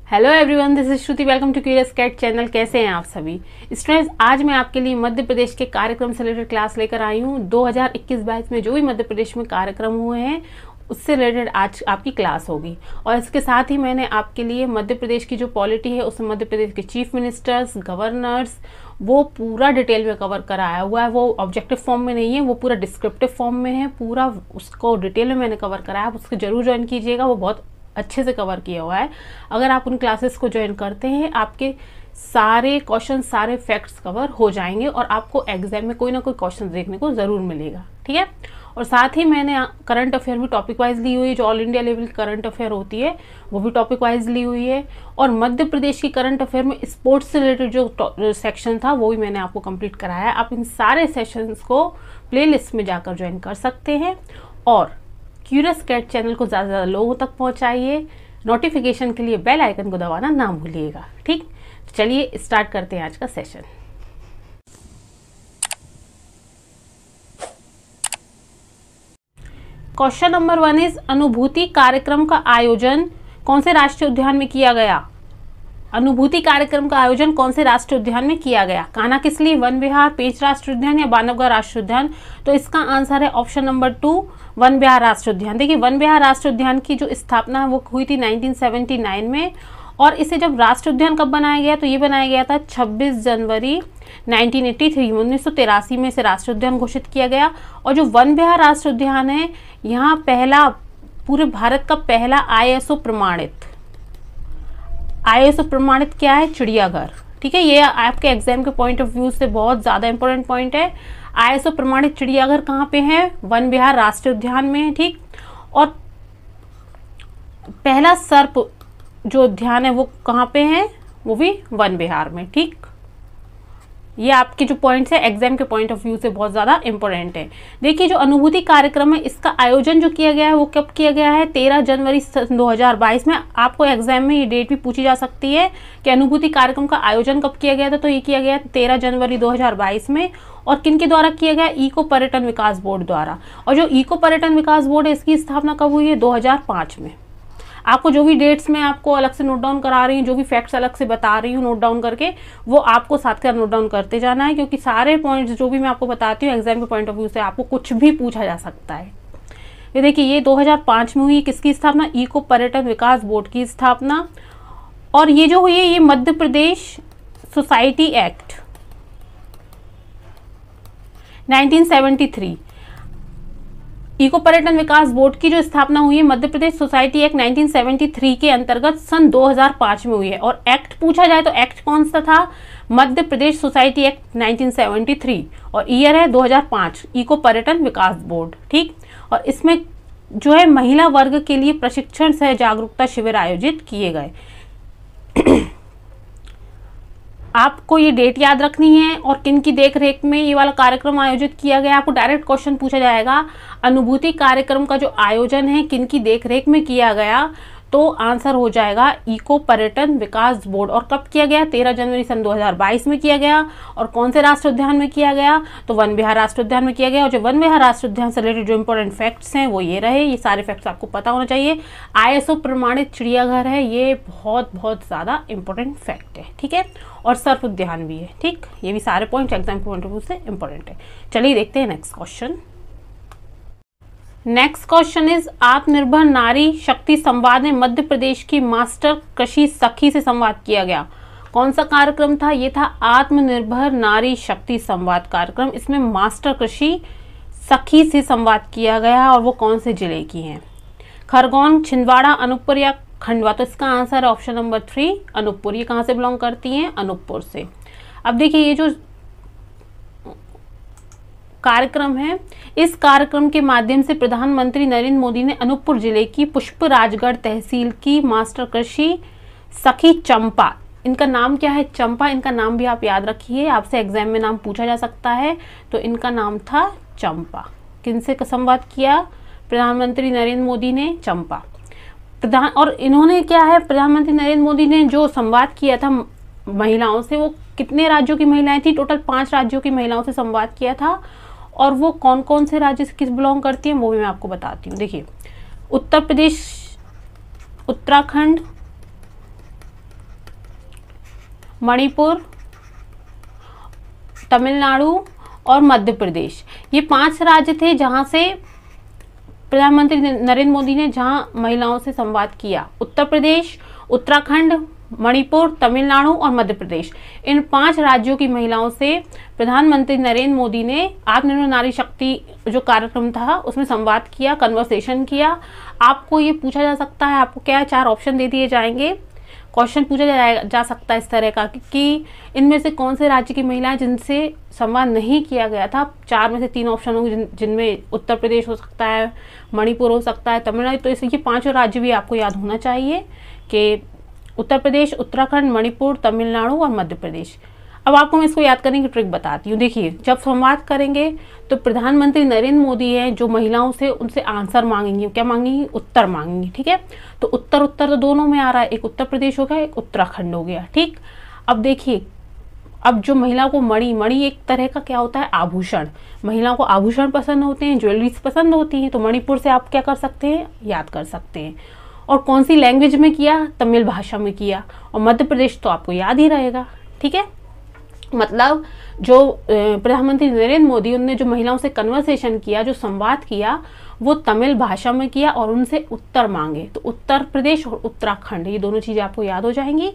Hello everyone, this is Shruti. Welcome to curious cat channel. कैसे हैं आप सभी स्टूडेंट्स? आज मैं आपके लिए मध्य प्रदेश के कार्यक्रम से रिलेटेड क्लास लेकर आई हूँ। 2021-22 में जो भी मध्य प्रदेश में कार्यक्रम हुए हैं उससे रिलेटेड आज आपकी क्लास होगी। और इसके साथ ही मैंने आपके लिए मध्य प्रदेश की जो पॉलिटी है उसमें मध्य प्रदेश के चीफ मिनिस्टर्स, गवर्नर्स, वो पूरा डिटेल में कवर कराया हुआ है। वो ऑब्जेक्टिव फॉर्म में नहीं है, वो पूरा डिस्क्रिप्टिव फॉर्म में है। पूरा उसको डिटेल में मैंने कवर कराया। आप उसको जरूर ज्वाइन कीजिएगा, वो बहुत अच्छे से कवर किया हुआ है। अगर आप उन क्लासेस को ज्वाइन करते हैं आपके सारे क्वेश्चन, सारे फैक्ट्स कवर हो जाएंगे और आपको एग्जाम में कोई ना कोई क्वेश्चन देखने को जरूर मिलेगा। ठीक है। और साथ ही मैंने करंट अफेयर भी टॉपिक वाइज ली हुई है। जो ऑल इंडिया लेवल की करंट अफेयर होती है वो भी टॉपिक वाइज ली हुई है। और मध्य प्रदेश की करंट अफेयर में स्पोर्ट्स से रिलेटेड जो सेक्शन था वो भी मैंने आपको कंप्लीट कराया है। आप इन सारे सेशंस को प्लेलिस्ट में जाकर ज्वाइन कर सकते हैं। और क्यूरियस कैट चैनल को ज़्यादा से ज़्यादा लोगों तक पहुंचाइए। नोटिफिकेशन के लिए बेल आइकन को दबाना ना भूलिएगा। ठीक, चलिए स्टार्ट करते हैं आज का सेशन। क्वेश्चन नंबर 1 इज अनुभूति कार्यक्रम का आयोजन कौन से राष्ट्रीय उद्यान में किया गया? अनुभूति कार्यक्रम का आयोजन कौन से राष्ट्रीय उद्यान में किया गया? कान्हा किसली वन विहार, पेंच राष्ट्रीय उद्यान या बानवगढ़ राष्ट्रीय उद्यान? तो इसका आंसर है ऑप्शन नंबर 2, वन विहार राष्ट्रीय उद्यान। देखिए, वन विहार राष्ट्रीय उद्यान की जो स्थापना वो हुई थी 1979 में। और इसे जब राष्ट्रीय उद्यान कब बनाया गया तो ये बनाया गया था 26 जनवरी 1983। 1983 में इसे राष्ट्रीय उद्यान घोषित किया गया। और जो वन विहार राष्ट्रीय उद्यान है, यहाँ पहला, पूरे भारत का पहला ISO प्रमाणित क्या है? चिड़ियाघर। ठीक है, ये आपके एग्जाम के पॉइंट ऑफ व्यू से बहुत ज्यादा इंपॉर्टेंट पॉइंट है। ISO प्रमाणित चिड़ियाघर कहाँ पे है? वन विहार राष्ट्रीय उद्यान में है। ठीक, और पहला सर्प जो उद्यान है वो कहाँ पे है? वो भी वन विहार में। ठीक, ये आपके जो पॉइंट्स है एग्जाम के पॉइंट ऑफ व्यू से बहुत ज्यादा इंपॉर्टेंट है। देखिए, जो अनुभूति कार्यक्रम है इसका आयोजन जो किया गया है वो कब किया गया है? 13 जनवरी 2022 में। आपको एग्जाम में ये डेट भी पूछी जा सकती है कि अनुभूति कार्यक्रम का आयोजन कब किया गया था। तो ये किया गया 13 जनवरी 2022 में। और किनके द्वारा किया गया? इको पर्यटन विकास बोर्ड द्वारा। और जो इको पर्यटन विकास बोर्ड है इसकी स्थापना कब हुई है? 2005 में। आपको जो भी डेट्स में आपको अलग से नोट डाउन करा रही हूँ, जो भी फैक्ट्स अलग से बता रही हूँ नोट डाउन करके, वो आपको साथ का नोट डाउन करते जाना है। क्योंकि सारे पॉइंट्स जो भी मैं आपको बताती हूँ एग्जाम के पॉइंट ऑफ व्यू से आपको कुछ भी पूछा जा सकता है। ये देखिए, ये 2005 में हुई किसकी स्थापना? इको पर्यटन विकास बोर्ड की स्थापना। और ये जो हुई है ये Madhya Pradesh society act 1973। Eco पर्यटन विकास बोर्ड की जो स्थापना हुई है मध्य प्रदेश सोसाइटी एक्ट 1973 के अंतर्गत सन 2005 में हुई है। और एक्ट पूछा जाए तो एक्ट कौन सा था? मध्य प्रदेश सोसाइटी एक्ट 1973 और ईयर है 2005, इको पर्यटन विकास बोर्ड। ठीक, और इसमें जो है महिला वर्ग के लिए प्रशिक्षण सह जागरूकता शिविर आयोजित किए गए। आपको ये डेट याद रखनी है और किन की देख रेख में ये वाला कार्यक्रम आयोजित किया गया। आपको डायरेक्ट क्वेश्चन पूछा जाएगा, अनुभूति कार्यक्रम का जो आयोजन है किन की देख रेख में किया गया? तो आंसर हो जाएगा इको पर्यटन विकास बोर्ड। और कब किया गया? 13 जनवरी सन 2022 में किया गया। और कौन से राष्ट्रीय उद्यान में किया गया? तो वन विहार राष्ट्रीय उद्यान में किया गया। और जो वन विहार राष्ट्रीय उद्यान से रिलेटेड जो इंपॉर्टेंट फैक्ट्स हैं वो ये रहे। ये सारे फैक्ट्स आपको पता होना चाहिए। ISO प्रमाणित चिड़ियाघर है, ये बहुत ज्यादा इंपॉर्टेंट फैक्ट है। ठीक है, और सर्प उद्यान भी है। ठीक, ये भी सारे पॉइंट एग्जाम के पॉइंट ऑफ व्यू से इंपॉर्टेंट है। चलिए देखते हैं next question. Next question is आत्मनिर्भर नारी शक्ति संवाद में मध्य प्रदेश की मास्टर कृषि सखी से संवाद किया गया। कौन सा कार्यक्रम था? ये था आत्मनिर्भर नारी शक्ति संवाद कार्यक्रम। इसमें मास्टर कृषि सखी से संवाद किया गया। और वो कौन से जिले की हैं? खरगोन, छिंदवाड़ा, अनूपपुर या खंडवा? तो इसका आंसर है ऑप्शन नंबर 3, अनूपपुर। ये कहाँ से बिलोंग करती हैं? अनूपपुर से। अब देखिए, ये जो कार्यक्रम है इस कार्यक्रम के माध्यम से प्रधानमंत्री नरेंद्र मोदी ने अनूपपुर जिले की पुष्पराजगढ़ तहसील की मास्टर कृषि सखी चंपा, इनका नाम क्या है? चंपा। इनका नाम भी आप याद रखिए, आपसे एग्जाम में नाम पूछा जा सकता है। तो इनका नाम था चंपा। किनसे संवाद किया? प्रधानमंत्री नरेंद्र मोदी ने चंपा और इन्होंने क्या है, प्रधानमंत्री नरेंद्र मोदी ने जो संवाद किया था महिलाओं से, वो कितने राज्यों की महिलाएं थी? टोटल 5 राज्यों की महिलाओं से संवाद किया था। और वो कौन कौन से राज्य से किस बिलोंग करती हैं वो भी मैं आपको बताती हूँ। देखिए, उत्तर प्रदेश, उत्तराखंड, मणिपुर, तमिलनाडु और मध्य प्रदेश। ये 5 राज्य थे जहां से प्रधानमंत्री नरेंद्र मोदी ने जहां महिलाओं से संवाद किया। उत्तर प्रदेश, उत्तराखंड, मणिपुर, तमिलनाडु और मध्य प्रदेश, इन 5 राज्यों की महिलाओं से प्रधानमंत्री नरेंद्र मोदी ने आत्मनिर्भर नारी शक्ति जो कार्यक्रम था उसमें संवाद किया, कन्वर्सेशन किया। आपको ये पूछा जा सकता है, आपको क्या 4 ऑप्शन दे दिए जाएंगे, क्वेश्चन पूछा जा सकता है इस तरह का कि इनमें से कौन से राज्य की महिलाएं जिनसे संवाद नहीं किया गया था। 4 में से 3 ऑप्शन होंगे जिनमें उत्तर प्रदेश हो सकता है, मणिपुर हो सकता है, तमिलनाडु। तो इसलिए 5 राज्य भी आपको याद होना चाहिए कि उत्तर प्रदेश, उत्तराखंड, मणिपुर, तमिलनाडु और मध्य प्रदेश। अब आपको मैं इसको याद करने की ट्रिक बताती हूँ। देखिए, जब संवाद करेंगे तो प्रधानमंत्री नरेंद्र मोदी हैं जो महिलाओं से उनसे आंसर मांगेंगी। क्या मांगेंगी? उत्तर मांगेंगी। ठीक है, तो उत्तर तो दोनों में आ रहा है, एक उत्तर प्रदेश हो गया, एक उत्तराखंड हो गया। ठीक, अब देखिए, अब जो महिला को मणि एक तरह का क्या होता है? आभूषण। महिलाओं को आभूषण पसंद होते हैं, ज्वेलरीज पसंद होती हैं। तो मणिपुर से आप क्या कर सकते हैं? याद कर सकते हैं। और कौन सी लैंग्वेज में किया? तमिल भाषा में किया। और मध्य प्रदेश तो आपको याद ही रहेगा। ठीक है, मतलब जो प्रधानमंत्री नरेंद्र मोदी उन्होंने जो महिलाओं से कन्वर्सेशन किया, जो संवाद किया, वो तमिल भाषा में किया और उनसे उत्तर मांगे। तो उत्तर प्रदेश और उत्तराखंड, ये दोनों चीजें आपको याद हो जाएंगी।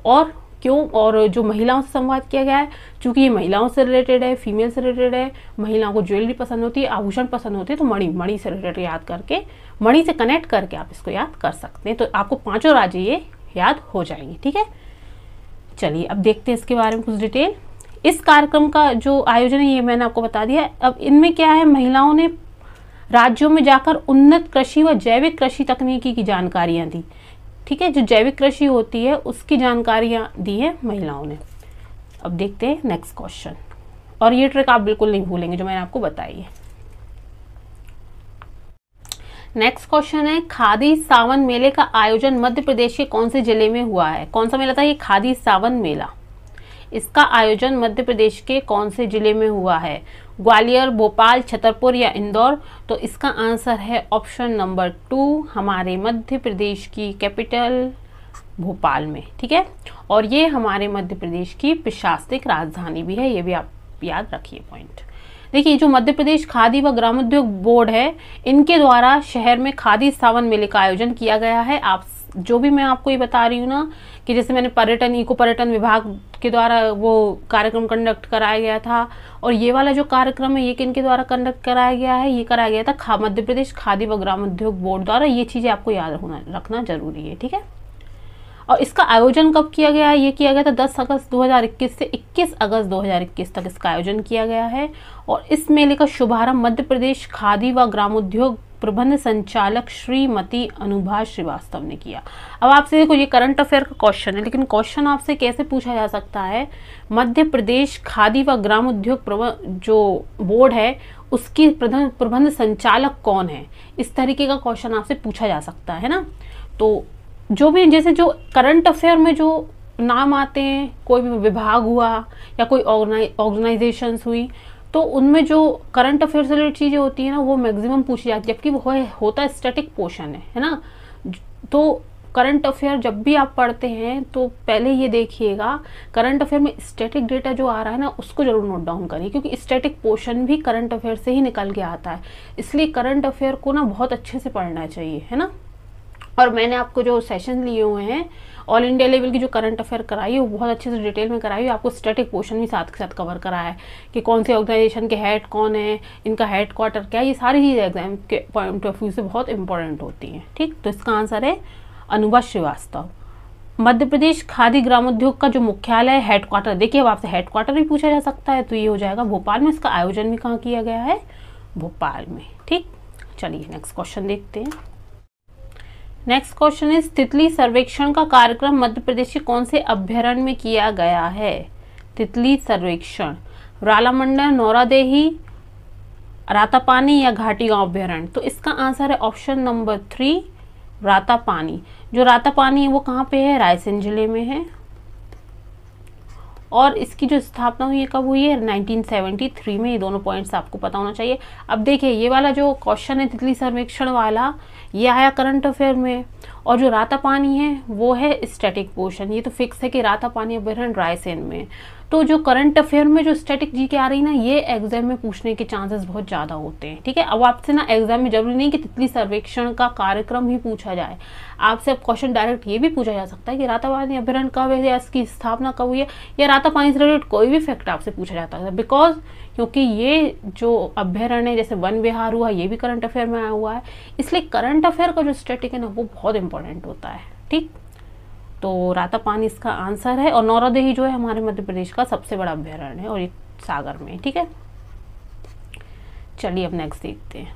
और क्यों? और जो महिलाओं से संवाद किया गया है, चूंकि ये महिलाओं से रिलेटेड है, फीमेल से रिलेटेड है, महिलाओं को ज्वेलरी पसंद होती है, आभूषण पसंद होते हैं, तो मणि से रिलेटेड याद करके, मणि से कनेक्ट करके आप इसको याद कर सकते हैं। तो आपको 5 राज्य ये याद हो जाएंगे। ठीक है, चलिए अब देखते हैं इसके बारे में कुछ डिटेल। इस कार्यक्रम का जो आयोजन है ये मैंने आपको बता दिया। अब इनमें क्या है, महिलाओं ने राज्यों में जाकर उन्नत कृषि व जैविक कृषि तकनीकी की जानकारियां दी। ठीक है, जो जैविक कृषि होती है उसकी जानकारियां दी है महिलाओं ने। अब देखते हैं नेक्स्ट क्वेश्चन, और ये ट्रिक आप बिल्कुल नहीं भूलेंगे जो मैंने आपको बताई है। नेक्स्ट क्वेश्चन है, खादी सावन मेले का आयोजन मध्य प्रदेश के कौन से जिले में हुआ है? कौन सा मेला था ये? खादी सावन मेला। इसका आयोजन मध्य प्रदेश के कौन से जिले में हुआ है? ग्वालियर, भोपाल, छतरपुर या इंदौर? तो इसका आंसर है ऑप्शन नंबर 2, हमारे मध्य प्रदेश की कैपिटल भोपाल में। ठीक है, और ये हमारे मध्य प्रदेश की प्रशासनिक राजधानी भी है, ये भी आप याद रखिए पॉइंट। देखिए, जो मध्य प्रदेश खादी व ग्रामोद्योग बोर्ड है, इनके द्वारा शहर में खादी सावन मेले का आयोजन किया गया है। आप जो भी मैं आपको ये बता रही हूँ ना, कि जैसे मैंने पर्यटन, इको पर्यटन विभाग के द्वारा वो कार्यक्रम कंडक्ट कराया गया था, और ये वाला जो कार्यक्रम है ये किनके द्वारा कंडक्ट कराया गया है? ये कराया गया था मध्य प्रदेश खादी व ग्रामोद्योग बोर्ड द्वारा। ये चीजें आपको याद रखना जरूरी है। ठीक है, और इसका आयोजन कब किया गया है? ये किया गया था 10 अगस्त 2021 से 21 अगस्त 2021 तक इसका आयोजन किया गया है। और इस मेले का शुभारंभ मध्य प्रदेश खादी व ग्रामोद्योग प्रबंध संचालक श्रीमती अनुभा श्रीवास्तव ने किया। अब आपसे देखो, ये करंट अफेयर का क्वेश्चन है, लेकिन क्वेश्चन आपसे कैसे पूछा जा सकता है? मध्य प्रदेश खादी व ग्रामोद्योग जो बोर्ड है उसकी प्रबंध संचालक कौन है? इस तरीके का क्वेश्चन आपसे पूछा जा सकता है ना। तो जो भी, जैसे जो करंट अफेयर में जो नाम आते हैं, कोई भी विभाग हुआ या कोई ऑर्गेनाइजेशंस हुई, तो उनमें जो करंट अफेयर से रिलेटेड चीजें होती है ना, वो मैक्सिमम पूछी जाती है, जबकि वो होता है स्टैटिक पोर्शन है ना। तो करंट अफेयर जब भी आप पढ़ते हैं तो पहले ये देखिएगा, करंट अफेयर में स्टैटिक डेटा जो आ रहा है ना उसको जरूर नोट डाउन करिए, क्योंकि स्टैटिक पोर्शन भी करंट अफेयर से ही निकल के आता है। इसलिए करंट अफेयर को ना बहुत अच्छे से पढ़ना चाहिए, है ना। और मैंने आपको जो सेशन लिए हुए हैं ऑल इंडिया लेवल की जो करंट अफेयर कराई है वो बहुत अच्छे से डिटेल में कराई है। आपको स्टैटिक पोर्शन भी साथ के साथ कवर कराया है कि कौन से ऑर्गेनाइजेशन के हेड कौन है, इनका हेड क्वार्टर क्या है, ये सारी चीज़ें एग्जाम के पॉइंट ऑफ व्यू से बहुत इंपॉर्टेंट होती हैं। ठीक, तो इसका आंसर है अनुभा श्रीवास्तव। मध्य प्रदेश खादी ग्रामोद्योग का जो मुख्यालय है, हेड क्वार्टर, देखिए अब आपसे हेड क्वार्टर भी पूछा जा सकता है, तो ये हो जाएगा भोपाल में। इसका आयोजन भी कहाँ किया गया है? भोपाल में। ठीक, चलिए नेक्स्ट क्वेश्चन देखते हैं। नेक्स्ट क्वेश्चन इज, तितली सर्वेक्षण का कार्यक्रम मध्य प्रदेश के कौन से अभ्यारण्य में किया गया है? तितली सर्वेक्षण, रालामंडल, नौरादेही, रातापानी या घाटी गांव अभ्यारण्य? तो इसका आंसर है ऑप्शन नंबर 3, रातापानी। जो रातापानी है वो कहाँ पे है? रायसेन जिले में है। और इसकी जो स्थापना हुई है कब हुई है, 1973 में। ये दोनों पॉइंट्स आपको पता होना चाहिए। अब देखिए ये वाला जो क्वेश्चन है तितली सर्वेक्षण वाला, ये आया करंट अफेयर में, और जो रातापानी है वो है स्टैटिक पोर्शन। ये तो फिक्स है कि रातापानी अभ्यारण्य रायसेन में। तो जो करंट अफेयर में जो स्टैटिक जी के आ रही ना, ये एग्जाम में पूछने के चांसेस बहुत ज़्यादा होते हैं। ठीक है, अब आपसे ना एग्जाम में जरूरी नहीं कि तितली सर्वेक्षण का कार्यक्रम ही पूछा जाए, आपसे अब क्वेश्चन डायरेक्ट ये भी पूछा जा सकता है कि रातापानी अभ्यारण्य कब है या इसकी स्थापना कब हुई है, या रातापानी से रिलेटेड कोई भी फैक्ट आपसे पूछा जाता है। बिकॉज क्योंकि ये जो अभ्यारण्य जैसे वन विहार हुआ, ये भी करंट अफेयर में आया हुआ है, इसलिए करंट अफेयर का जो स्टैटिक है ना वो बहुत इंपॉर्टेंट होता है। ठीक, तो रातापानी इसका आंसर है। और नौरादेही जो है हमारे मध्य प्रदेश का सबसे बड़ा अभ्यारण्य है, और ये सागर में। ठीक है, चलिए अब नेक्स्ट देखते हैं।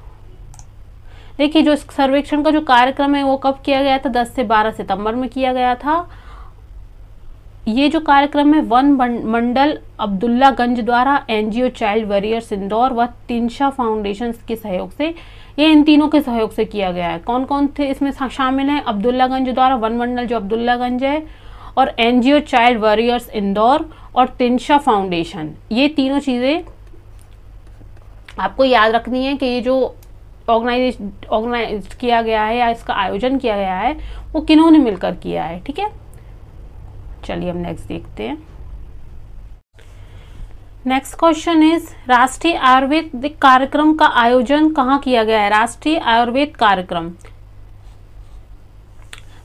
देखिए जो सर्वेक्षण का जो कार्यक्रम है वो कब किया गया था, 10 से 12 सितंबर में किया गया था। ये जो कार्यक्रम है वन मंडल अब्दुल्लागंज द्वारा, एनजीओ चाइल्ड वॉरियर्स इंदौर व तिनशा फाउंडेशन के सहयोग से, ये इन तीनों के सहयोग से किया गया है। कौन कौन थे इसमें शामिल हैं, अब्दुल्लागंज द्वारा, वन मंडल जो अब्दुल्लागंज है, और एनजीओ चाइल्ड वॉरियर्स इंदौर और तिनशा फाउंडेशन। ये तीनों चीजें आपको याद रखनी है कि ये जो ऑर्गेनाइज किया गया है या इसका आयोजन किया गया है वो किन्होंने मिलकर किया है। ठीक है, चलिए हम नेक्स्ट देखते हैं। नेक्स्ट क्वेश्चन इज राष्ट्रीय आयुर्वेद कार्यक्रम का आयोजन कहाँ किया गया है। राष्ट्रीय आयुर्वेद कार्यक्रम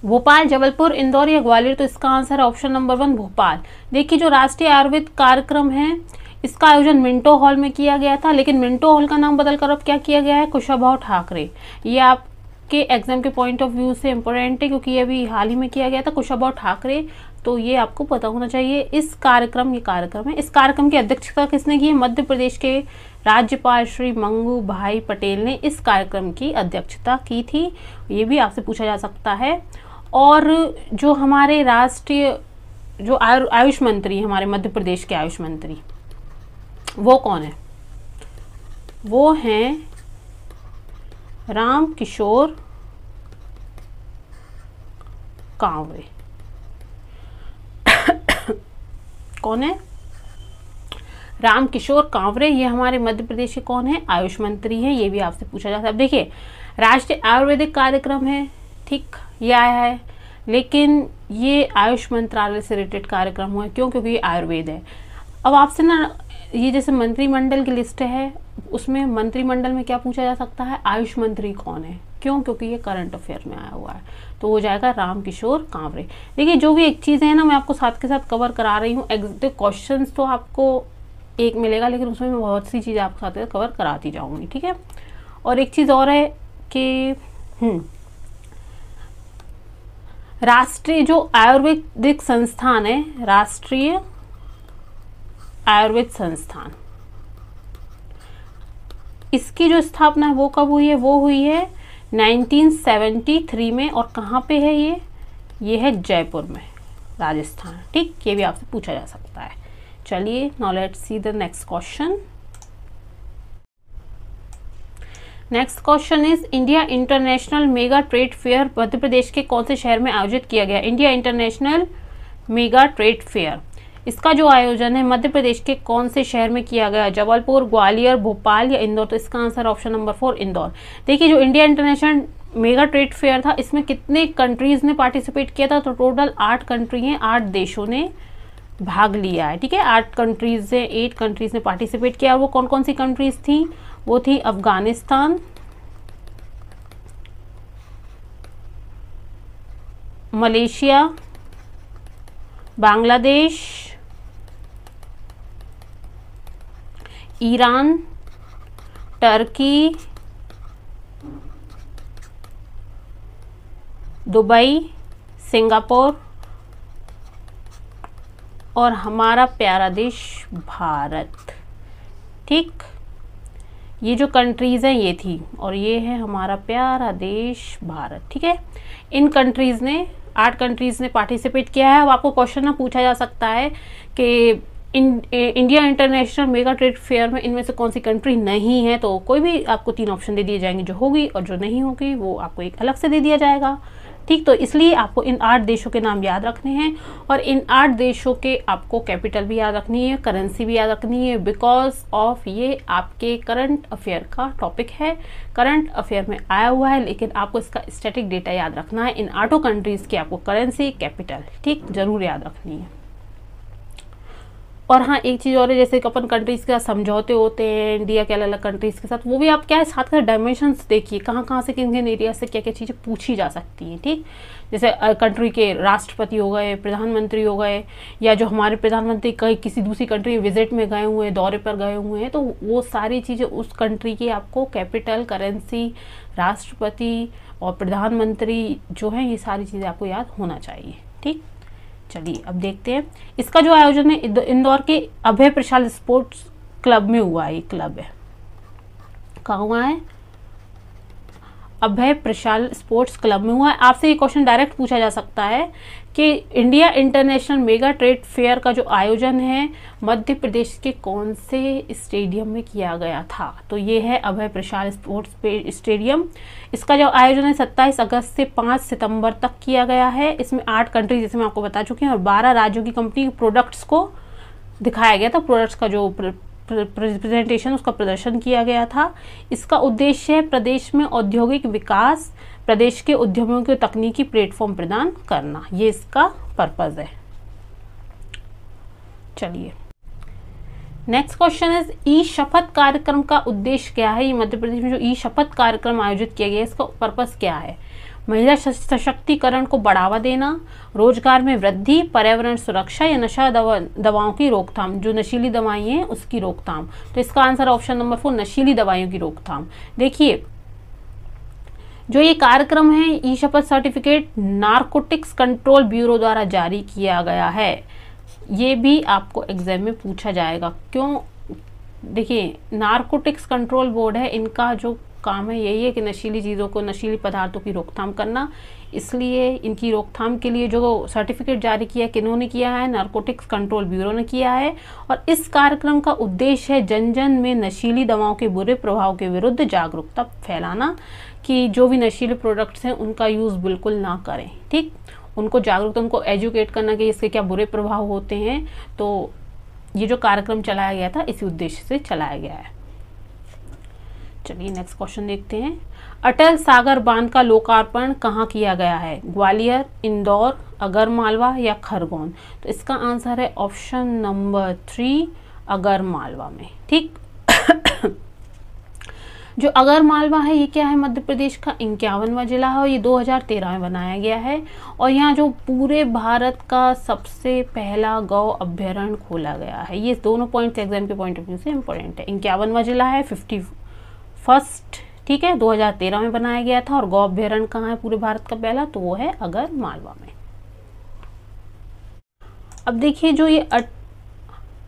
भोपाल, जबलपुर, इंदौर या ग्वालियर। तो इसका आंसर है ऑप्शन नंबर 1 भोपाल। देखिए जो राष्ट्रीय आयुर्वेद कार्यक्रम है इसका आयोजन मिंटो हॉल में किया गया था, लेकिन मिंटो हॉल का नाम बदलकर अब क्या किया गया है, कुशाभाऊ ठाकरे। ये आपके एग्जाम के पॉइंट ऑफ व्यू से इंपॉर्टेंट है क्योंकि ये अभी हाल ही में किया गया था, कुशाभाऊ ठाकरे। तो ये आपको पता होना चाहिए। इस कार्यक्रम ये कार्यक्रम है, इस कार्यक्रम की अध्यक्षता किसने की है, मध्य प्रदेश के राज्यपाल श्री मंगू भाई पटेल ने इस कार्यक्रम की अध्यक्षता की थी। ये भी आपसे पूछा जा सकता है। और जो हमारे राष्ट्रीय जो आयुष मंत्री, हमारे मध्य प्रदेश के आयुष मंत्री, वो कौन है, वो हैं राम किशोर कांवरे। कौन है, राम किशोर कांवरे। ये हमारे मध्य प्रदेश के कौन है, आयुष मंत्री हैं। ये भी आपसे पूछा जाता है। अब देखिए राष्ट्रीय आयुर्वेदिक कार्यक्रम है, ठीक, ये आया है, लेकिन ये आयुष मंत्रालय से रिलेटेड कार्यक्रम हुआ है। क्यों, क्योंकि ये आयुर्वेद है। अब आपसे ना ये जैसे मंत्रिमंडल की लिस्ट है, उसमें मंत्रिमंडल में क्या पूछा जा सकता है, आयुष मंत्री कौन है। क्यों, क्योंकि ये करंट अफेयर में आया हुआ है, तो हो जाएगा राम किशोर कांवरे। देखिए जो भी एक चीज़ है ना मैं आपको साथ के साथ कवर करा रही हूँ। क्वेश्चन तो आपको एक मिलेगा, लेकिन उसमें मैं बहुत सी चीज़ें आपके साथ कवर कराती जाऊँगी। ठीक है, और एक चीज़ और है कि राष्ट्रीय जो आयुर्वेदिक संस्थान है, राष्ट्रीय आयुर्वेद संस्थान, इसकी जो स्थापना है वो कब हुई है, वो हुई है 1973 में। और कहाँ पे है ये है जयपुर में, राजस्थान। ठीक, ये भी आपसे पूछा जा सकता है। चलिए now let's see the next question. Next question is India international mega trade fair Madhya Pradesh के कौन से शहर में आयोजित किया गया। India international mega trade fair, इसका जो आयोजन है मध्य प्रदेश के कौन से शहर में किया गया, जबलपुर, ग्वालियर, भोपाल या इंदौर। तो इसका आंसर ऑप्शन नंबर 4 इंदौर। देखिए जो India international mega trade fair था, इसमें कितने कंट्रीज ने पार्टिसिपेट किया था, तो टोटल 8 कंट्री हैं, 8 देशों ने भाग लिया है। ठीक है, 8 कंट्रीज से 8 कंट्रीज ने पार्टिसिपेट किया। वो कौन कौन सी कंट्रीज थी, वो थी Afghanistan, Malaysia, Bangladesh, Iran, Turkey, Dubai, Singapore और हमारा प्यारा देश भारत। ठीक, ये जो कंट्रीज हैं ये थी, और ये है हमारा प्यारा देश भारत। ठीक है, इन कंट्रीज ने 8 कंट्रीज ने पार्टिसिपेट किया है। अब आपको क्वेश्चन ना पूछा जा सकता है कि India international mega trade fair में इनमें से कौन सी कंट्री नहीं है, तो कोई भी आपको 3 ऑप्शन दे दिए जाएंगे, जो होगी और जो नहीं होगी वो आपको एक अलग से दे दिया जाएगा। ठीक, तो इसलिए आपको इन 8 देशों के नाम याद रखने हैं और इन 8 देशों के आपको कैपिटल भी याद रखनी है, करेंसी भी याद रखनी है, बिकॉज ऑफ ये आपके करंट अफेयर का टॉपिक है, करंट अफेयर में आया हुआ है, लेकिन आपको इसका स्टैटिक डेटा याद रखना है। इन 8 कंट्रीज की आपको करेंसी, कैपिटल, ठीक, जरूर याद रखनी है। और हाँ, एक चीज़ और है, जैसे कि अपन कंट्रीज़ के साथ समझौते होते हैं इंडिया के अलग अलग कंट्रीज़ के साथ, वो भी आप क्या है साथ का डायमेंशंस देखिए, कहाँ कहाँ से किन किन एरिया से क्या क्या चीज़ें पूछी जा सकती हैं। ठीक, जैसे कंट्री के राष्ट्रपति हो गए, प्रधानमंत्री हो गए, या जो हमारे प्रधानमंत्री कहीं किसी दूसरी कंट्री में विजिट में गए हुए हैं, दौरे पर गए हुए हैं, तो वो सारी चीज़ें उस कंट्री की आपको कैपिटल, करेंसी, राष्ट्रपति और प्रधानमंत्री जो है, ये सारी चीज़ें आपको याद होना चाहिए। ठीक, चलिए अब देखते हैं। इसका जो आयोजन है इंदौर के अभय प्रशाल स्पोर्ट्स क्लब में हुआ है। ये क्लब है, कहाँ हुआ है? अभय प्रशाल स्पोर्ट्स क्लब में हुआ है। आपसे ये क्वेश्चन डायरेक्ट पूछा जा सकता है कि India international mega trade fair का जो आयोजन है मध्य प्रदेश के कौन से स्टेडियम में किया गया था? तो ये है अभय प्रशाल स्पोर्ट्स स्टेडियम। इसका जो आयोजन है 27 अगस्त से 5 सितंबर तक किया गया है। इसमें 8 कंट्री, जैसे मैं आपको बता चुकी हूँ, और 12 राज्यों की कंपनी के प्रोडक्ट्स को दिखाया गया था। प्रोडक्ट्स का जो प्रेजेंटेशन, उसका प्रदर्शन किया गया था। इसका उद्देश्य है प्रदेश में औद्योगिक विकास, प्रदेश के उद्यमियों को तकनीकी प्लेटफॉर्म प्रदान करना, ये इसका पर्पज है। चलिए नेक्स्ट क्वेश्चन है, ई शपथ कार्यक्रम का उद्देश्य क्या है? ये मध्य प्रदेश में जो ई शपथ कार्यक्रम आयोजित किया गया है, इसका पर्पज क्या है? महिला सशक्तिकरण को बढ़ावा देना, रोजगार में वृद्धि, पर्यावरण सुरक्षा, या नशा दवाओं की रोकथाम, जो नशीली दवाएं हैं उसकी रोकथाम। तो इसका आंसर ऑप्शन नंबर 4, नशीली दवाइयों की रोकथाम। देखिए, जो ये कार्यक्रम है, ई शपथ सर्टिफिकेट नारकोटिक्स कंट्रोल ब्यूरो द्वारा जारी किया गया है। ये भी आपको एग्जाम में पूछा जाएगा। क्यों? देखिए, नारकोटिक्स कंट्रोल बोर्ड है, इनका जो काम है यही है कि नशीली चीज़ों को, नशीली पदार्थों की रोकथाम करना। इसलिए इनकी रोकथाम के लिए जो सर्टिफिकेट जारी किया, किन्होंने किया है? नारकोटिक्स कंट्रोल ब्यूरो ने किया है। और इस कार्यक्रम का उद्देश्य है जन जन में नशीली दवाओं के बुरे प्रभाव के विरुद्ध जागरूकता फैलाना, कि जो भी नशीले प्रोडक्ट्स हैं उनका यूज़ बिल्कुल ना करें। ठीक, उनको जागरूकता, उनको एजुकेट करना कि इसके क्या बुरे प्रभाव होते हैं। तो ये जो कार्यक्रम चलाया गया था, इसी उद्देश्य से चलाया गया है। चलिए नेक्स्ट क्वेश्चन देखते हैं। अटल सागर बांध का लोकार्पण कहाँ किया गया है? ग्वालियर, इंदौर, अगरमालवा या खरगोन? तो इसका आंसर है ऑप्शन नंबर 3, अगरमालवा में। ठीक जो अगरमालवा है, ये क्या है? मध्य प्रदेश का 51वां जिला है और ये 2013 में बनाया गया है। और यहाँ जो पूरे भारत का सबसे पहला गौ अभ्यारण्य खोला गया है। ये दोनों पॉइंट्स एग्जाम के पॉइंट ऑफ व्यू से इंपॉर्टेंट है। 51वां जिला है, 51st, ठीक है, 2013 में बनाया गया था। और गौ अभ्यारण्य कहाँ है पूरे भारत का पहला? तो वो है अगरमालवा में। अब देखिए, जो ये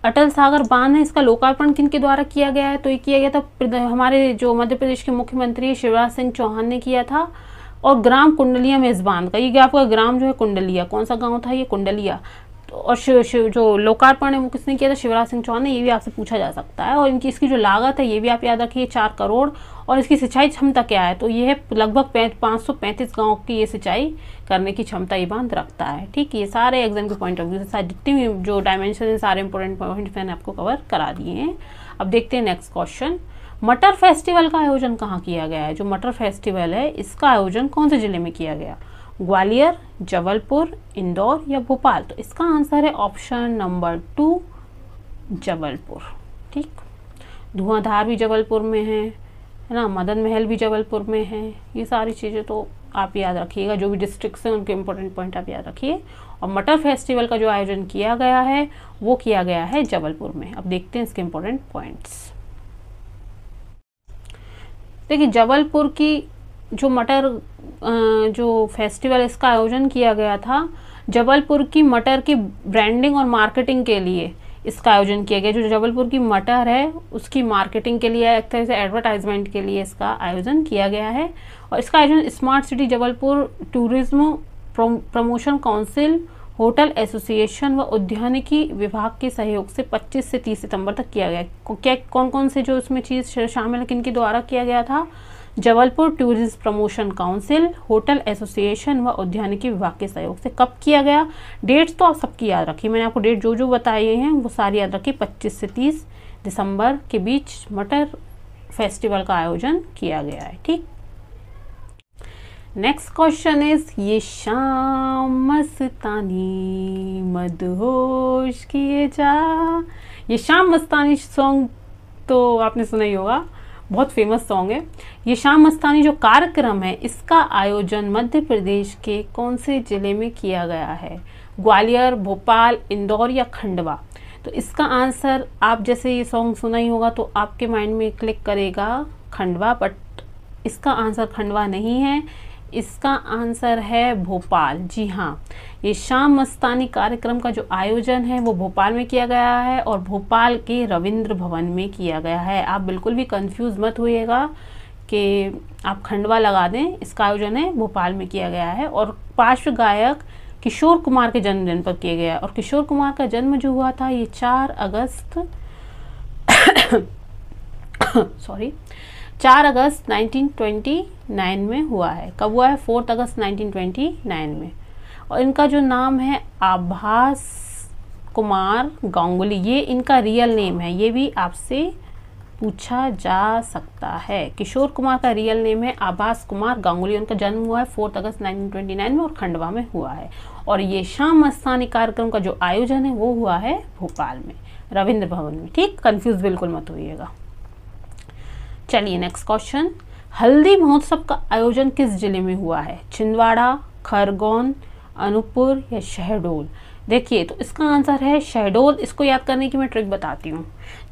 अटल सागर बांध है, इसका लोकार्पण किन के द्वारा किया गया है? तो ये किया गया था हमारे जो मध्य प्रदेश के मुख्यमंत्री शिवराज सिंह चौहान ने किया था। और ग्राम कुंडलिया में इस बांध का, ये आपका ग्राम जो है कुंडलिया, कौन सा गांव था? ये कुंडलिया। और जो लोकार्पण है वो किसने किया था? शिवराज सिंह चौहान ने। ये भी आपसे पूछा जा सकता है। और इसकी जो लागत है ये भी आप याद रखिए, 4 करोड़। और इसकी सिंचाई क्षमता क्या है? तो ये है लगभग 535 गांव की ये सिंचाई करने की क्षमता ये बांध रखता है। ठीक, ये सारे एग्जाम के पॉइंट ऑफ व्यू से जितनी भी जो डायमेंशन है, सारे इंपॉर्टेंट पॉइंट मैंने आपको कवर करा दिए हैं। अब देखते हैं नेक्स्ट क्वेश्चन। मटर फेस्टिवल का आयोजन कहाँ किया गया है? जो मटर फेस्टिवल है, इसका आयोजन कौन से जिले में किया गया? ग्वालियर, जबलपुर, इंदौर या भोपाल? तो इसका आंसर है ऑप्शन नंबर 2, जबलपुर। ठीक, धुआंधार भी जबलपुर में है ना, मदन महल भी जबलपुर में है। ये सारी चीज़ें तो आप याद रखिएगा, जो भी डिस्ट्रिक्ट्स हैं उनके इंपॉर्टेंट पॉइंट आप याद रखिए। और मटर फेस्टिवल का जो आयोजन किया गया है वो किया गया है जबलपुर में। अब देखते हैं इसके इंपॉर्टेंट पॉइंट्स। देखिए, जबलपुर की जो मटर जो फेस्टिवल इसका आयोजन किया गया था, जबलपुर की मटर की ब्रांडिंग और मार्केटिंग के लिए इसका आयोजन किया गया। जो जबलपुर की मटर है उसकी मार्केटिंग के लिए, एक तरह से एडवर्टाइजमेंट के लिए इसका आयोजन किया गया है। और इसका आयोजन smart city Jabalpur tourism promotion council, hotel association व उद्यानिकी विभाग के सहयोग से 25 से 30 सितंबर तक किया गया। क्या कौन कौन से जो इसमें चीज़ शामिल है, किन के द्वारा किया गया था? Jabalpur tourism promotion council, hotel association व उद्यानिकी विभाग के सहयोग से। कब किया गया? डेट्स तो आप सबकी याद रखिए, मैंने आपको डेट जो जो बताई हैं वो सारी याद रखिए। 25 से 30 दिसंबर के बीच मटर फेस्टिवल का आयोजन किया गया है। ठीक, नेक्स्ट क्वेश्चन इज, ये शाम मस्तानी मदहोश किए जा। ये शाम मस्तानी सॉन्ग तो आपने सुना ही होगा, बहुत फेमस सॉन्ग है। ये शाम मस्तानी जो कार्यक्रम है इसका आयोजन मध्य प्रदेश के कौन से जिले में किया गया है? ग्वालियर, भोपाल, इंदौर या खंडवा? तो इसका आंसर, आप जैसे ये सॉन्ग सुना ही होगा तो आपके माइंड में क्लिक करेगा खंडवा, बट इसका आंसर खंडवा नहीं है, इसका आंसर है भोपाल। जी हाँ, ये शाम मस्तानी कार्यक्रम का जो आयोजन है वो भोपाल में किया गया है और भोपाल के रविंद्र भवन में किया गया है। आप बिल्कुल भी कंफ्यूज मत होइएगा कि आप खंडवा लगा दें, इसका आयोजन है भोपाल में किया गया है और पार्श्व गायक किशोर कुमार के जन्मदिन पर किया गया है। और किशोर कुमार का जन्म जो हुआ था ये 4 अगस्त 4 अगस्त 1929 में हुआ है। कब हुआ है? 4 अगस्त 1929 में। और इनका जो नाम है आभास कुमार गांगुली, ये इनका रियल नेम है, ये भी आपसे पूछा जा सकता है। किशोर कुमार का रियल नेम है आभास कुमार गांगुली, उनका जन्म हुआ है 4 अगस्त 1929 में और खंडवा में हुआ है। और ये शाम मस्तानी कार्यक्रम का जो आयोजन है वो हुआ है भोपाल में, रविंद्र भवन में। ठीक, कंफ्यूज बिल्कुल मत होइएगा। चलिए नेक्स्ट क्वेश्चन, हल्दी महोत्सव का आयोजन किस जिले में हुआ है? छिंदवाड़ा, खरगोन, अनूपपुर या शहडोल? देखिए, तो इसका आंसर है शहडोल। इसको याद करने की मैं ट्रिक बताती हूँ।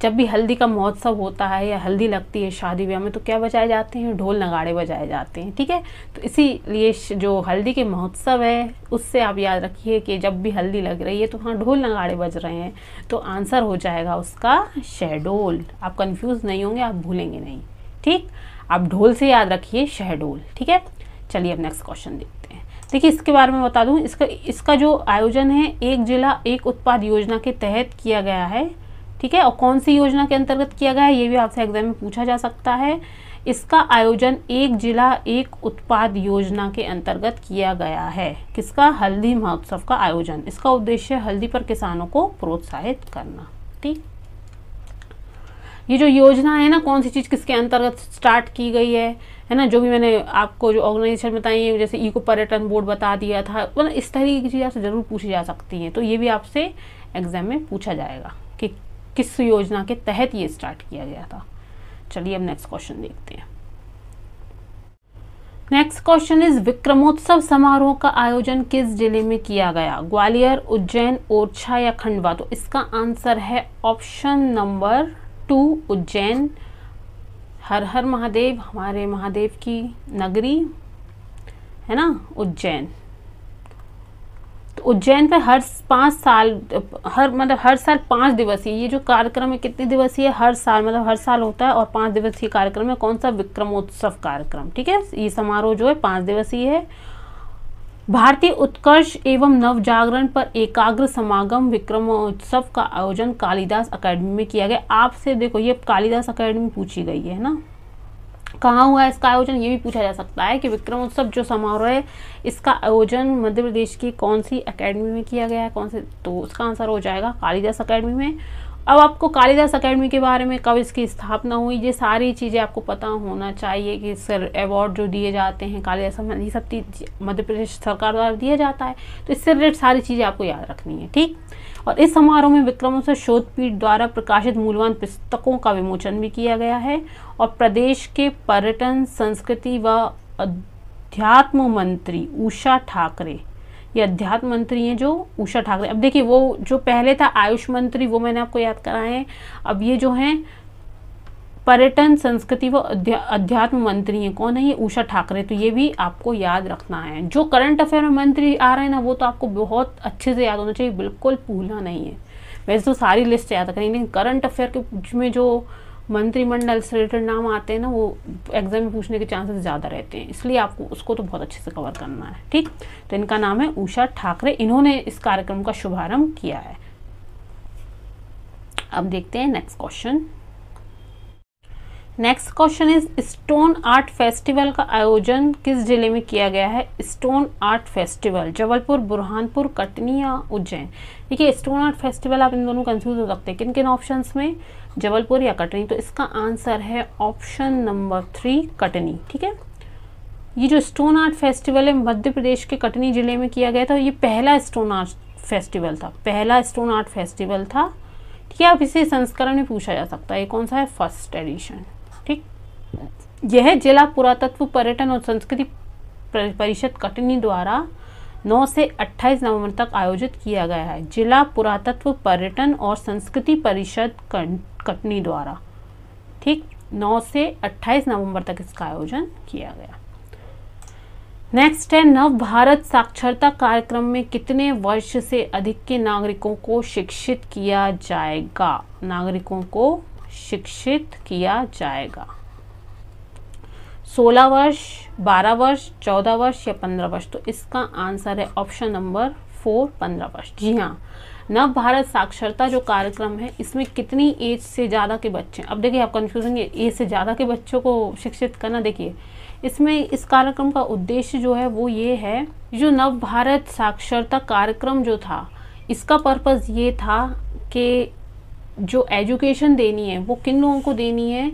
जब भी हल्दी का महोत्सव होता है या हल्दी लगती है शादी ब्याह में तो क्या बजाए जाते हैं? ढोल नगाड़े बजाए जाते हैं। ठीक है, तो इसीलिए जो हल्दी के महोत्सव है उससे आप याद रखिए कि जब भी हल्दी लग रही है तो हाँ ढोल नगाड़े बज रहे हैं, तो आंसर हो जाएगा उसका शहडोल। आप कंफ्यूज नहीं होंगे, आप भूलेंगे नहीं। ठीक, आप ढोल से याद रखिए शहडोल। ठीक है, चलिए अब नेक्स्ट क्वेश्चन देखते हैं। देखिए, इसके बारे में बता दूं, इसका जो आयोजन है एक जिला एक उत्पाद योजना के तहत किया गया है। ठीक है, और कौन सी योजना के अंतर्गत किया गया है ये भी आपसे एग्जाम में पूछा जा सकता है। इसका आयोजन एक जिला एक उत्पाद योजना के अंतर्गत किया गया है। किसका? हल्दी महोत्सव का आयोजन। इसका उद्देश्य हल्दी पर किसानों को प्रोत्साहित करना। ठीक, ये जो योजना है ना, कौन सी चीज़ किसके अंतर्गत स्टार्ट की गई है ना, जो भी मैंने आपको जो ऑर्गेनाइजेशन बताई है, जैसे इको पर्यटन बोर्ड बता दिया था, मतलब इस तरीके की चीज़ें आपसे ज़रूर पूछी जा सकती हैं। तो ये भी आपसे एग्जाम में पूछा जाएगा कि किस योजना के तहत ये स्टार्ट किया गया था। चलिए अब नेक्स्ट क्वेश्चन देखते हैं। नेक्स्ट क्वेश्चन इज, विक्रमोत्सव समारोह का आयोजन किस जिले में किया गया? ग्वालियर, उज्जैन, ओरछा या खंडवा? तो इसका आंसर है ऑप्शन नंबर 2 उज्जैन। हर हर महादेव, हमारे महादेव की नगरी है ना उज्जैन। तो उज्जैन पे हर 5 साल हर साल 5 दिवसीय ये जो कार्यक्रम है, कितने दिवसीय? हर साल, मतलब हर साल होता है और 5 दिवसीय कार्यक्रम है। कौन सा? विक्रमोत्सव कार्यक्रम। ठीक है, ये समारोह जो है 5 दिवसीय है। भारतीय उत्कर्ष एवं नवजागरण पर एकाग्र समागम विक्रमोत्सव का आयोजन कालिदास अकेडमी में किया गया। आपसे देखो, ये कालिदास अकेडमी पूछी गई है ना, कहाँ हुआ है इसका आयोजन, ये भी पूछा जा सकता है कि विक्रमोत्सव जो समारोह है इसका आयोजन मध्य प्रदेश की कौन सी अकेडमी में किया गया है, कौन से? तो उसका आंसर हो जाएगा कालिदास अकेडमी में। अब आपको कालिदास अकेडमी के बारे में, कब इसकी स्थापना हुई, ये सारी चीज़ें आपको पता होना चाहिए कि सर अवार्ड जो दिए जाते हैं कालिदास, ये सब मध्य प्रदेश सरकार द्वारा दिया जाता है। तो इससे रिलेटेड सारी चीज़ें आपको याद रखनी है। ठीक, और इस समारोह में विक्रमोत्सव शोधपीठ द्वारा प्रकाशित मूल्यवान पुस्तकों का विमोचन भी किया गया है। और प्रदेश के पर्यटन, संस्कृति व अध्यात्म मंत्री उषा ठाकरे, ये अध्यात्म मंत्री हैं जो उषा ठाकरे। अब देखिए, वो जो पहले था आयुष मंत्री, वो मैंने आपको याद कराए हैं। अब ये जो हैं पर्यटन, संस्कृति व अध्यात्म मंत्री हैं, कौन है ये? उषा ठाकरे। तो ये भी आपको याद रखना है। जो करंट अफेयर में मंत्री आ रहे हैं ना, वो तो आपको बहुत अच्छे से याद होना चाहिए, बिल्कुल भूलना नहीं है। वैसे तो सारी लिस्ट याद रखनी, लेकिन करंट अफेयर के में जो मंत्रिमंडल से रिलेटेड नाम आते हैं ना, वो एग्जाम में पूछने के चांसेस ज़्यादा रहते हैं, इसलिए आपको उसको तो बहुत अच्छे से कवर करना है। ठीक, तो इनका नाम है उषा ठाकरे, इन्होंने इस कार्यक्रम का शुभारंभ किया है। अब देखते हैं next question. Next question is stone art festival का आयोजन किस जिले में किया गया है? Stone art festival Jabalpur, Burhanpur, Katni या उज्जैन। देखिए स्टोन आर्ट फेस्टिवल आप इन दोनों कंफ्यूज हो सकते हैं, किन किन ऑप्शंस में, जबलपुर या कटनी। तो इसका आंसर है ऑप्शन नंबर 3 कटनी। ठीक है, ये जो स्टोन आर्ट फेस्टिवल है मध्य प्रदेश के कटनी जिले में किया गया था। ये पहला स्टोन आर्ट फेस्टिवल था, पहला स्टोन आर्ट फेस्टिवल था। ठीक है, अब इसे संस्करण में पूछा जा सकता है, ये कौन सा है? First edition. ठीक, यह जिला पुरातत्व पर्यटन और संस्कृति परिषद कटनी द्वारा 9 से 28 नवंबर तक आयोजित किया गया है। जिला पुरातत्व पर्यटन और संस्कृति परिषद कटनी द्वारा, ठीक, 9 से 28 नवंबर तक इसका आयोजन किया गया। नेक्स्ट है, नव भारत साक्षरता कार्यक्रम में कितने वर्ष से अधिक के नागरिकों को शिक्षित किया जाएगा? नागरिकों को शिक्षित किया जाएगा। 16 वर्ष, 12 वर्ष, 14 वर्ष या 15 वर्ष। तो इसका आंसर है ऑप्शन नंबर 4 15 वर्ष। जी हाँ, नव भारत साक्षरता जो कार्यक्रम है इसमें कितनी एज से ज़्यादा के बच्चे, अब देखिए आप कंफ्यूजन है एज से ज़्यादा के बच्चों को शिक्षित करना। देखिए इसमें इस कार्यक्रम का उद्देश्य जो है वो ये है, जो नव भारत साक्षरता कार्यक्रम जो था इसका पर्पज़ ये था कि जो एजुकेशन देनी है वो किन लोगों को देनी है,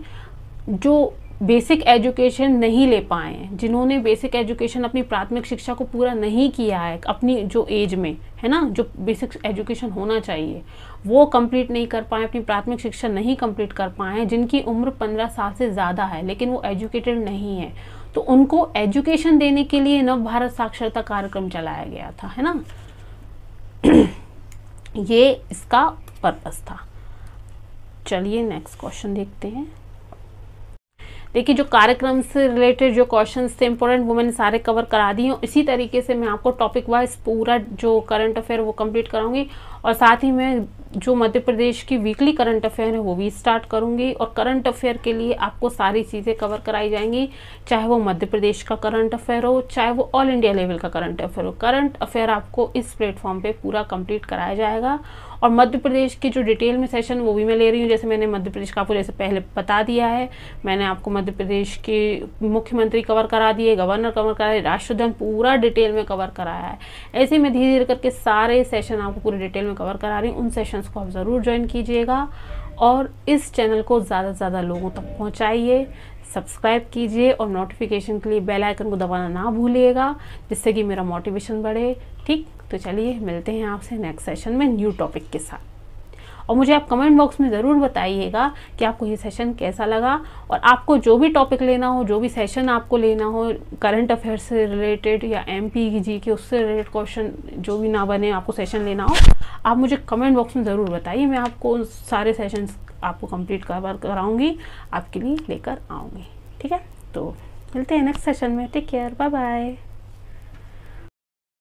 जो बेसिक एजुकेशन नहीं ले पाए हैं, जिन्होंने बेसिक एजुकेशन अपनी प्राथमिक शिक्षा को पूरा नहीं किया है अपनी जो एज में है ना, जो बेसिक एजुकेशन होना चाहिए वो कंप्लीट नहीं कर पाए, अपनी प्राथमिक शिक्षा नहीं कंप्लीट कर पाए हैं, जिनकी उम्र 15 साल से ज़्यादा है लेकिन वो एजुकेटेड नहीं है, तो उनको एजुकेशन देने के लिए नव भारत साक्षरता कार्यक्रम चलाया गया था, है ना। ये इसका पर्पस था। चलिए नेक्स्ट क्वेश्चन देखते हैं। देखिए जो कार्यक्रम से रिलेटेड जो क्वेश्चंस थे इंपॉर्टेंट वो मैंने सारे कवर करा दिए हैं। इसी तरीके से मैं आपको टॉपिक वाइज पूरा जो करंट अफेयर वो कंप्लीट कराऊंगी और साथ ही मैं जो मध्य प्रदेश की वीकली करंट अफेयर है वो भी स्टार्ट करूंगी। और करंट अफेयर के लिए आपको सारी चीज़ें कवर कराई जाएंगी, चाहे वो मध्य प्रदेश का करंट अफेयर हो, चाहे वो ऑल इंडिया लेवल का करंट अफेयर हो। करंट अफेयर आपको इस प्लेटफॉर्म पे पूरा कंप्लीट कराया जाएगा। और मध्य प्रदेश की जो डिटेल में सेशन वो भी मैं ले रही हूँ, जैसे मैंने मध्य प्रदेश का आपको जैसे पहले बता दिया है, मैंने आपको मध्य प्रदेश के मुख्यमंत्री कवर करा दिए, गवर्नर कवर कराए, राष्ट्रध्वज पूरा डिटेल में कवर कराया है। ऐसे में धीरे धीरे करके सारे सेशन आपको पूरे डिटेल में कवर करा रही हूँ। उन सेशंस को आप ज़रूर ज्वाइन कीजिएगा और इस चैनल को ज़्यादा से ज़्यादा लोगों तक पहुँचाइए, सब्सक्राइब कीजिए और नोटिफिकेशन के लिए बेल आइकन को दबाना ना भूलिएगा, जिससे कि मेरा मोटिवेशन बढ़े। ठीक, तो चलिए मिलते हैं आपसे नेक्स्ट सेशन में न्यू टॉपिक के साथ। और मुझे आप कमेंट बॉक्स में ज़रूर बताइएगा कि आपको ये सेशन कैसा लगा, और आपको जो भी टॉपिक लेना हो, जो भी सेशन आपको लेना हो करंट अफेयर से रिलेटेड या MP की जी के उससे रिलेटेड क्वेश्चन जो भी ना बने, आपको सेशन लेना हो, आप मुझे कमेंट बॉक्स में ज़रूर बताइए। मैं आपको सारे सेशंस आपको कंप्लीट कराऊंगी, आपके लिए लेकर आऊँगी। ठीक है, तो मिलते हैं नेक्स्ट सेशन में। Take care, bye bye.